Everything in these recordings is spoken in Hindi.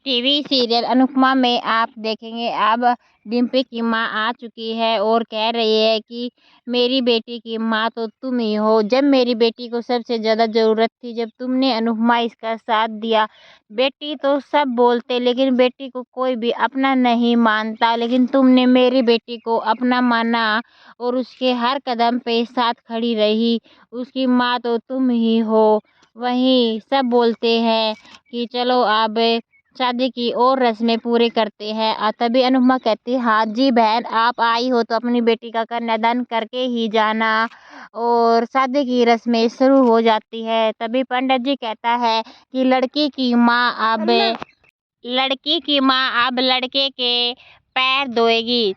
टीवी सीरियल अनुपमा में आप देखेंगे अब डिम्पी की माँ आ चुकी है और कह रही है कि मेरी बेटी की माँ तो तुम ही हो। जब मेरी बेटी को सबसे ज़्यादा ज़रूरत थी, जब तुमने अनुपमा इसका साथ दिया। बेटी तो सब बोलते लेकिन बेटी को कोई भी अपना नहीं मानता, लेकिन तुमने मेरी बेटी को अपना माना और उसके हर कदम पे साथ खड़ी रही। उसकी माँ तो तुम ही हो। वहीं सब बोलते हैं कि चलो अब शादी की और रस्में पूरी करते हैं। तभी अनुपमा कहती है, हाँ जी बहन, आप आई हो तो अपनी बेटी का कन्यादान करके ही जाना। और शादी की रस्में शुरू हो जाती है। तभी पंडित जी कहता है कि लड़की की माँ अब लड़के के पैर धोएगी।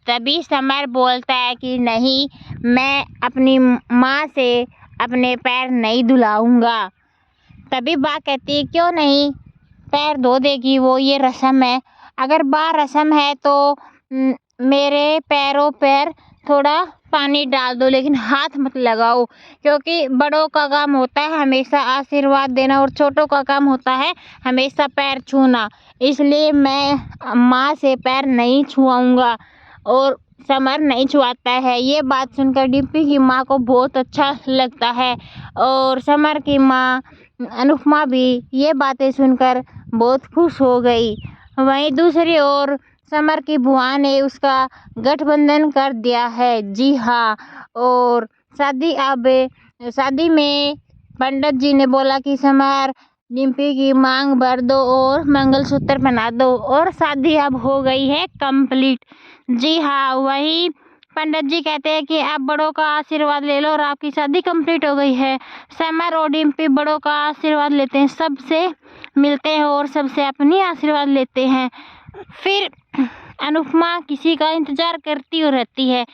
तभी समर बोलता है कि नहीं, मैं अपनी माँ से अपने पैर नहीं धुलाऊंगा। तभी बा कहती है, क्यों नहीं, पैर धो देगी वो, ये रस्म है। अगर बा रस्म है तो मेरे पैरों पर थोड़ा पानी डाल दो, लेकिन हाथ मत लगाओ, क्योंकि बड़ों का काम होता है हमेशा आशीर्वाद देना और छोटों का काम होता है हमेशा पैर छूना। इसलिए मैं माँ से पैर नहीं छुआऊंगा। और समर नहीं छुआता है। ये बात सुनकर डिम्पी की माँ को बहुत अच्छा लगता है और समर की माँ अनुपमा भी ये बातें सुनकर बहुत खुश हो गई। वहीं दूसरी ओर समर की बुआ ने उसका गठबंधन कर दिया है। जी हाँ, और शादी में पंडित जी ने बोला कि समर, डिम्पी की मांग भर दो और मंगलसूत्र पहना दो और शादी अब हो गई है कंप्लीट। जी हाँ, वही पंडित जी कहते हैं कि आप बड़ों का आशीर्वाद ले लो और आपकी शादी कंप्लीट हो गई है। समर और डिम्पी बड़ों का आशीर्वाद लेते हैं, सबसे मिलते हैं और सबसे अपनी आशीर्वाद लेते हैं। फिर अनुपमा किसी का इंतजार करती हो रहती है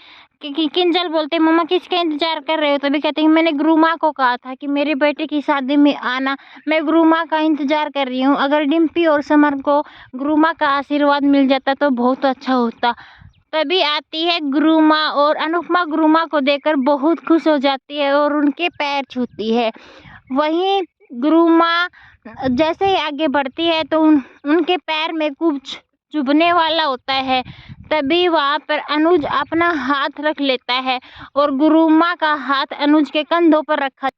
कि किंजल बोलते, मम्मा किसका इंतजार कर रहे हो? तभी कहते हैं, मैंने गुरुमा को कहा था कि मेरी बेटे की शादी में आना, मैं गुरुमा का इंतजार कर रही हूँ। अगर डिम्पी और समर को गुरुमा का आशीर्वाद मिल जाता तो बहुत अच्छा होता। तभी आती है गुरुमा और अनुपमा गुरुमा को देखकर बहुत खुश हो जाती है और उनके पैर छूती है। वहीं गुरुमा जैसे ही आगे बढ़ती है तो उनके पैर में कुछ चुभने वाला होता है। तभी वहाँ पर अनुज अपना हाथ रख लेता है और गुरुमा का हाथ अनुज के कंधों पर रखा